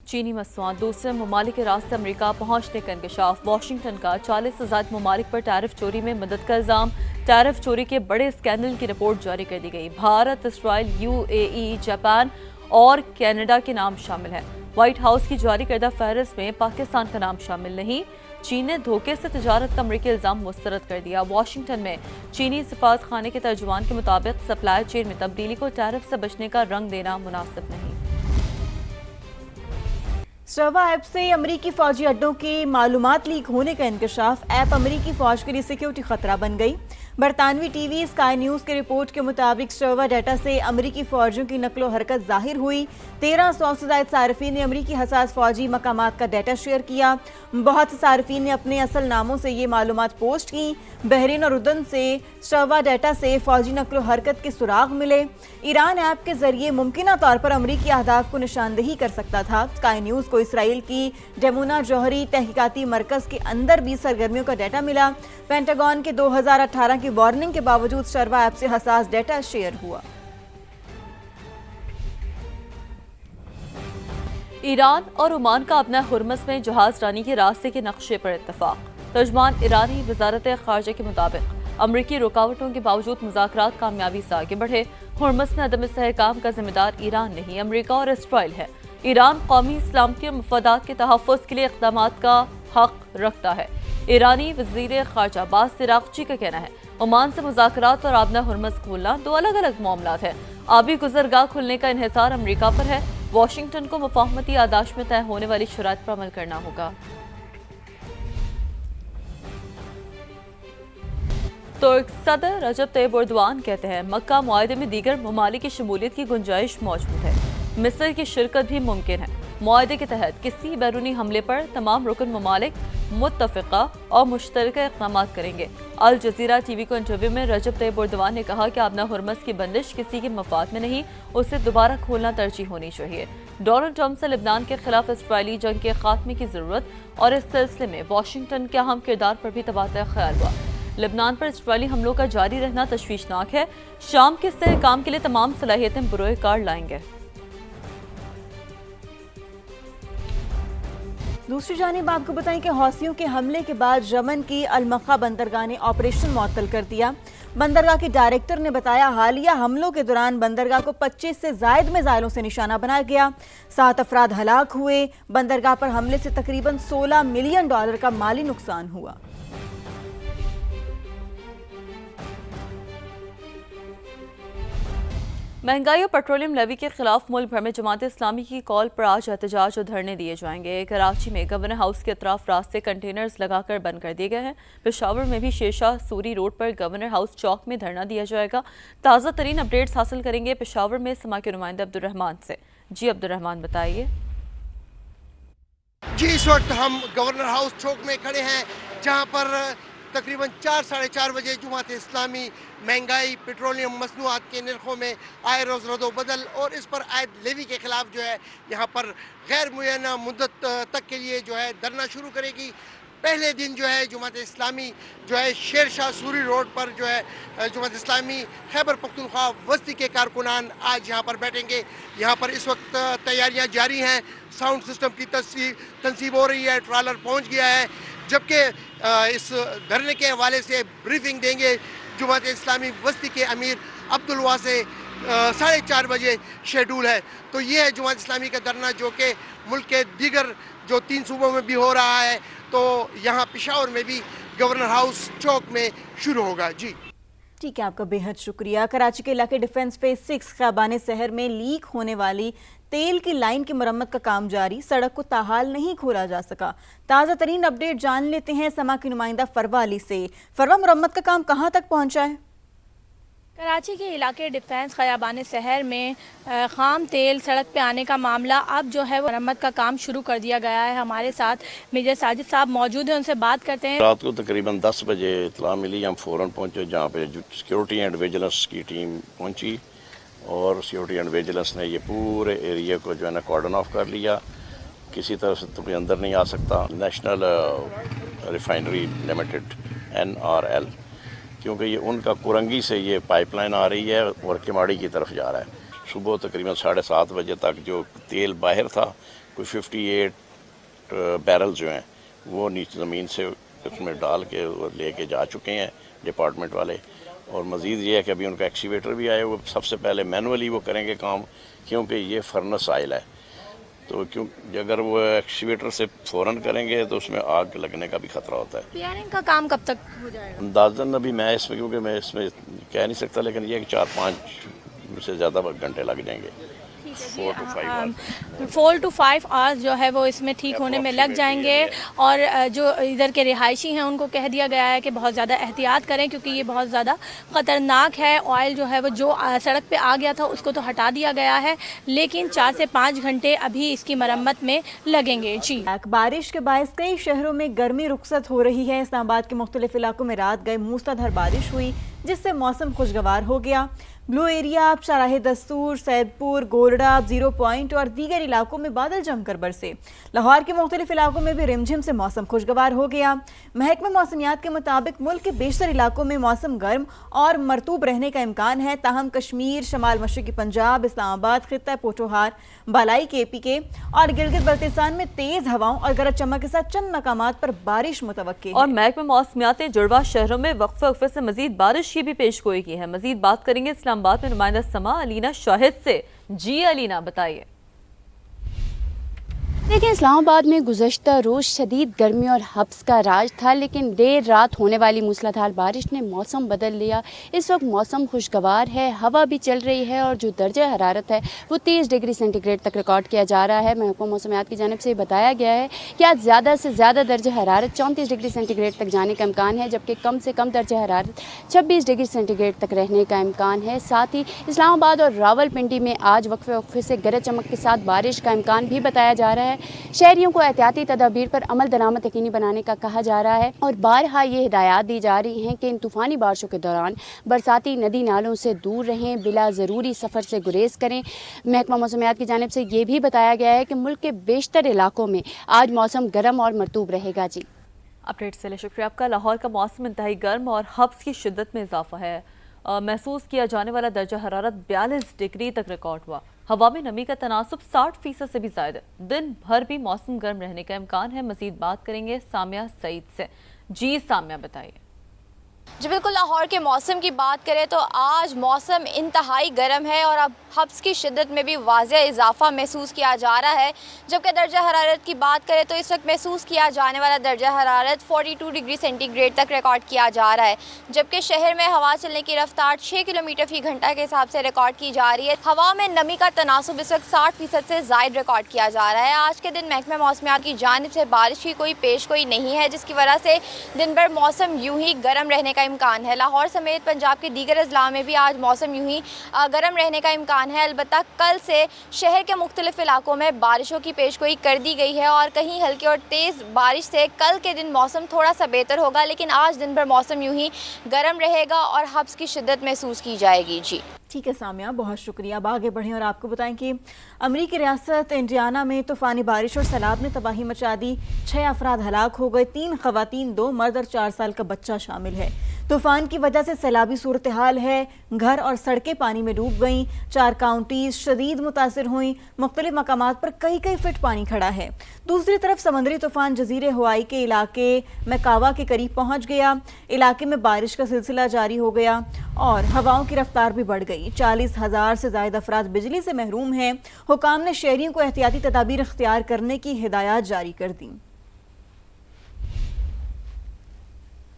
چینی مصنوعات دوسرے ممالک کے راستے امریکہ پہنچنے کا انکشاف۔ واشنگٹن کا 40 سے زائد ممالک پر ٹیرف چوری میں مدد کا الزام۔ ٹیرف چوری کے بڑے اسکینڈل کی رپورٹ جاری کر دی گئی۔ بھارت، اسرائیل، UAE، جاپان اور کینیڈا کے نام شامل ہیں۔ وائٹ ہاؤس کی جاری کردہ فہرست میں پاکستان کا نام شامل نہیں۔ چین نے دھوکے سے تجارت کا امریکی الزام مسترد کر دیا۔ واشنگٹن میں چینی سفارت خانے کے ترجمان کے مطابق سپلائی چین میں تبدیلی کو ٹیرف سے بچنے کا رنگ دینا مناسب نہیں۔ سروا ایپ سے امریکی فوجی اڈوں کی معلومات لیک ہونے کا انکشاف۔ ایپ امریکی فوج کے لیے سیکیورٹی خطرہ بن گئی۔ برطانوی ٹی وی اسکائی نیوز کی رپورٹ کے مطابق سروا ڈیٹا سے امریکی فوجیوں کی نقل و حرکت ظاہر ہوئی۔ 1300 سے زائد صارفین نے امریکی حساس فوجی مقامات کا ڈیٹا شیئر کیا۔ بہت سے صارفین نے اپنے اصل ناموں سے یہ معلومات پوسٹ کی۔ بحرین اور اردن سے سروا ڈیٹا سے فوجی نقل و حرکت کے سراغ ملے۔ ایران ایپ کے ذریعے ممکنہ طور پر امریکی اہداف کو نشاندہی کر سکتا تھا۔ اسکائی نیوز کو اسرائیل کی ڈیمونا جوہری تحقیقاتی مرکز کے اندر بھی سرگرمیوں کا ڈیٹا ملا۔ پینٹاگون کے 2018 کی وارننگ کے باوجود سروا ایپ سے حساس ڈیٹا شیئر ہوا۔ ایران اور عمان کا اپنا ہرمز میں جہاز رانی کے راستے کے نقشے پر اتفاق۔ ترجمان ایرانی وزارت خارجہ کے مطابق امریکی رکاوٹوں کے باوجود مذاکرات کامیابی سے آگے بڑھے۔ ہرمز میں عدم استحکام کا ذمہ دار ایران نہیں، امریکہ اور اسرائیل ہے۔ ایران قومی سلامتی اور مفادات کے تحفظ کے لیے اقدامات کا حق رکھتا ہے۔ ایرانی وزیر خارجہ عباس عراقچی کا کہنا ہے عمان سے مذاکرات اور آبنہ ہرمز کھولنا دو الگ الگ معاملات ہیں۔ آبی گزرگاہ کھلنے کا انحصار امریکہ پر ہے۔ واشنگٹن کو مفاہمتی یادداشت میں طے ہونے والی شرائط پر عمل کرنا ہوگا۔ ترک صدر رجب طیب ایردوان کہتے ہیں مکہ معاہدے میں دیگر ممالک کی شمولیت کی گنجائش موجود ہے۔ مصر کی شرکت بھی ممکن ہے۔ معاہدے کے تحت کسی بیرونی حملے پر تمام رکن ممالک متفقہ اور مشترکہ اقدامات کریں گے۔ الجزیرہ ٹی وی کو انٹرویو میں رجب طیب ایردوان نے کہا کہ آبنہ ہرمز کی بندش کسی کے مفاد میں نہیں، اسے دوبارہ کھولنا ترجیح ہونی چاہیے۔ ڈونلڈ ٹرمپ سے لبنان کے خلاف اسرائیلی جنگ کے خاتمے کی ضرورت اور اس سلسلے میں واشنگٹن کے اہم کردار پر بھی تبادلہ خیال ہوا۔ لبنان پر اسرائیلی حملوں کا جاری رہنا تشویشناک ہے۔ شام کے استحکام کے لیے تمام صلاحیتیں بروئے کار لائیں گے۔ دوسری جانب آپ کو بتائیں کہ حوثیوں کے حملے کے بعد یمن کی المخا بندرگاہ نے آپریشن معطل کر دیا۔ بندرگاہ کے ڈائریکٹر نے بتایا حالیہ حملوں کے دوران بندرگاہ کو 25 سے زائد میزائلوں سے نشانہ بنایا گیا۔ 7 افراد ہلاک ہوئے۔ بندرگاہ پر حملے سے تقریباً $16 ملین کا مالی نقصان ہوا۔ مہنگائی اور پیٹرولیم لیوی کے خلاف ملک بھر میں جماعت اسلامی کی کال پر آج احتجاج اور دھرنے دیے جائیں گے۔ کراچی میں گورنر ہاؤس کے اطراف راستے کنٹینرز لگا کر بند کر دیے گئے ہیں۔ پشاور میں بھی شیرشاہ سوری روڈ پر گورنر ہاؤس چوک میں دھرنا دیا جائے گا۔ تازہ ترین اپڈیٹس حاصل کریں گے پشاور میں سما کے نمائندہ عبدالرحمان سے۔ جی عبدالرحمان بتائیے۔ جی اس وقت ہم گورنر ہاؤس چوک میں کھڑے ہیں جہاں پر تقریباً 4-4:30 بجے جماعت اسلامی مہنگائی، پیٹرولیم مصنوعات کے نرخوں میں آئے روز رد و بدل اور اس پر عائد لیوی کے خلاف جو ہے یہاں پر غیر معینہ مدت تک کے لیے جو ہے دھرنا شروع کرے گی۔ پہلے دن جو ہے جماعت اسلامی جو ہے شیرشاہ سوری روڈ پر جو ہے جماعت اسلامی خیبر پختونخوا وسطی کے کارکنان آج یہاں پر بیٹھیں گے۔ یہاں پر اس وقت تیاریاں جاری ہیں، ساؤنڈ سسٹم کی تنصیب ہو رہی ہے، ٹرالر پہنچ گیا ہے، جبکہ اس دھرنے کے حوالے سے بریفنگ دیں گے جماعت اسلامی وسطی کے امیر عبدالواسع 4:30 بجے شیڈول ہے۔ تو یہ ہے جماعت اسلامی کا دھرنا جو کہ ملک کے دیگر جو 3 صوبوں میں بھی ہو رہا ہے، تو یہاں پشاور میں بھی گورنر ہاؤس چوک میں شروع ہوگا۔ جی ٹھیک ہے، آپ کا بے حد شکریہ۔ کراچی کے علاقے ڈیفنس فیز 6 خیابان سحر میں لیک ہونے والی تیل کی لائن کی مرمت کا کام جاری، سڑک کو تاحال نہیں کھولا جا سکا۔ تازہ ترین اپڈیٹ جان لیتے ہیں سما کی نمائندہ فروا علی سے۔ فروا، مرمت کا کام کہاں تک پہنچا ہے؟ کراچی کے علاقے ڈیفنس خیابان سحر میں خام تیل سڑک پہ آنے کا معاملہ اب جو ہے وہ مرمت کا کام شروع کر دیا گیا ہے۔ ہمارے ساتھ میجر ساجد صاحب موجود ہیں، ان سے بات کرتے ہیں۔ رات کو تقریباً 10 بجے اطلاع ملی، ہم فوراً پہنچے جہاں پہ سیکیورٹی اینڈ ویجیلنس کی ٹیم پہنچی اور سیکیورٹی اینڈ ویجیلنس نے یہ پورے ایریا کو جو ہے نا کارڈن آف کر لیا، کسی طرح سے تو کوئی اندر نہیں آ سکتا۔ نیشنل ریفائنری لمیٹڈ NRL، کیونکہ یہ ان کا کورنگی سے یہ پائپ لائن آ رہی ہے اور کماڑی کی طرف جا رہا ہے۔ صبح تقریباً 7:30 بجے تک جو تیل باہر تھا کوئی 58 بیرل جو ہیں وہ نیچے زمین سے اس میں ڈال کے لے کے جا چکے ہیں ڈپارٹمنٹ والے. اور مزید یہ ہے کہ ابھی ان کا ایکسیویٹر بھی آئے, وہ سب سے پہلے مینولی وہ کریں گے کام, کیونکہ یہ فرنس آئل ہے. تو اگر وہ ایکسیویٹر سے فوراً کریں گے تو اس میں آگ لگنے کا بھی خطرہ ہوتا ہے. پیئرنگ کا کام کب تک ہو جائے گا؟ اندازاً ابھی میں اس میں, کیونکہ میں اس میں کہہ نہیں سکتا, لیکن یہ کہ 4-5 سے زیادہ گھنٹے لگ جائیں گے. 4 to 5 hours. 4 to 5 hours جو ہے وہ اس میں ٹھیک ہونے میں لگ جائیں گے. اور جو ادھر کے رہائشی ہیں ان کو کہہ دیا گیا ہے کہ بہت زیادہ احتیاط کریں, کیونکہ یہ بہت زیادہ خطرناک ہے. آئل جو ہے وہ جو سڑک پہ آ گیا تھا اس کو تو ہٹا دیا گیا ہے, لیکن 4 سے 5 گھنٹے ابھی اس کی مرمت میں لگیں گے. جی, بارش کے باعث کئی شہروں میں گرمی رخصت ہو رہی ہے. اسلام آباد کے مختلف علاقوں میں رات گئے موسلادھار بارش ہوئی, جس سے موسم خوشگوار ہو گیا. بلو ایریا, شاہراہ دستور, سیدپور, گولڈا, زیرو پوائنٹ اور دیگر علاقوں میں بادل جم کر برسے. لاہور کے مختلف علاقوں میں بھی رمجھم سے موسم خوشگوار ہو گیا. محکمہ موسمیات کے مطابق ملک کے بیشتر علاقوں میں موسم گرم اور مرطوب رہنے کا امکان ہے, تاہم کشمیر, شمال مشرقی پنجاب, اسلام آباد, خطہ پوٹھوہار, بالائی KPK اور گلگت بلتستان میں تیز ہواؤں اور گرج چمک کے ساتھ چند مقامات پر بارش متوقع ہے. اور محکمہ موسمیات نے جڑواں شہروں میں وقفے سے مزید بارش کی بھی پیش گوئی کی ہے. مزید بات کریں گے اسلام آباد میں نمائندہ سما علینا شاہد سے. جی علینا, بتائیے. دیکھیں, اسلام آباد میں گزشتہ روز شدید گرمی اور حبس کا راج تھا, لیکن دیر رات ہونے والی موسلادھار بارش نے موسم بدل لیا. اس وقت موسم خوشگوار ہے, ہوا بھی چل رہی ہے اور جو درجہ حرارت ہے وہ 30 ڈگری سینٹی گریڈ تک ریکارڈ کیا جا رہا ہے. محکمہ موسمیات کی جانب سے بتایا گیا ہے کہ آج زیادہ سے زیادہ درجہ حرارت 34 ڈگری سینٹی گریڈ تک جانے کا امکان ہے, جبکہ کم سے کم درجہ حرارت 26 ڈگری سینٹی گریڈ تک رہنے کا امکان ہے. ساتھ ہی اسلام آباد اور راولپنڈی میں آج وقفے سے گرج چمک کے ساتھ بارش کا امکان بھی بتایا جا رہا ہے. شہریوں کو احتیاطی تدابیر پر عمل درآمد یقینی بنانے کا کہا جا رہا ہے, اور بارہا یہ ہدایات دی جا رہی ہیں کہ ان طوفانی بارشوں کے دوران برساتی ندی نالوں سے دور رہیں, بلا ضروری سفر سے گریز کریں. محکمہ موسمیات کی جانب سے یہ بھی بتایا گیا ہے کہ ملک کے بیشتر علاقوں میں آج موسم گرم اور مرطوب رہے گا. جی, اپڈیٹ سے لیے شکریہ آپ کا. لاہور کا موسم انتہائی گرم اور حبس کی شدت میں اضافہ ہے. محسوس کیا جانے والا درجہ حرارت 42 ڈگری تک ریکارڈ ہوا. ہوا میں نمی کا تناسب 60% سے بھی زائد ہے. دن بھر بھی موسم گرم رہنے کا امکان ہے. مزید بات کریں گے سامیہ سعید سے. جی سامیہ, بتائیے. جی بالکل, لاہور کے موسم کی بات کریں تو آج موسم انتہائی گرم ہے اور اب حبس کی شدت میں بھی واضح اضافہ محسوس کیا جا رہا ہے. جبکہ درجہ حرارت کی بات کریں تو اس وقت محسوس کیا جانے والا درجہ حرارت 42 ڈگری سینٹی گریڈ تک ریکارڈ کیا جا رہا ہے, جبکہ شہر میں ہوا چلنے کی رفتار 6 کلومیٹر فی گھنٹہ کے حساب سے ریکارڈ کی جا رہی ہے. ہوا میں نمی کا تناسب اس وقت 60% سے زائد ریکارڈ کیا جا رہا ہے. آج کے دن محکمہ موسمیات کی جانب سے بارش کی کوئی پیشگوئی نہیں ہے, جس کی وجہ سے دن بھر موسم یوں ہی گرم رہنے کا امکان ہے. لاہور سمیت پنجاب کے دیگر اضلاع میں بھی آج موسم یوں ہی گرم رہنے کا امکان ہے. البتہ کل سے شہر کے مختلف علاقوں میں بارشوں کی پیشگوئی کر دی گئی ہے, اور کہیں ہلکی اور تیز بارش سے کل کے دن موسم تھوڑا سا بہتر ہوگا, لیکن آج دن بھر موسم یوں ہی گرم رہے گا اور حبس کی شدت محسوس کی جائے گی. جی ٹھیک ہے سامیہ, بہت شکریہ. اب آگے بڑھیں اور آپ کو بتائیں کہ امریکی ریاست انڈیانا میں طوفانی بارش اور سیلاب نے تباہی مچا دی. 6 افراد ہلاک ہو گئے, 3 خواتین, 2 مرد اور 4 سال کا بچہ شامل ہے. طوفان کی وجہ سے سیلابی صورتحال ہے, گھر اور سڑکیں پانی میں ڈوب گئیں. 4 کاؤنٹیز شدید متاثر ہوئیں, مختلف مقامات پر کئی فٹ پانی کھڑا ہے. دوسری طرف سمندری طوفان جزیرے ہوائی کے علاقے میکاوا کے قریب پہنچ گیا. علاقے میں بارش کا سلسلہ جاری ہو گیا اور ہواؤں کی رفتار بھی بڑھ گئی. 40,000 سے زائد افراد بجلی سے محروم ہیں. حکام نے شہریوں کو احتیاطی تدابیر اختیار کرنے کی ہدایات جاری کر دیں.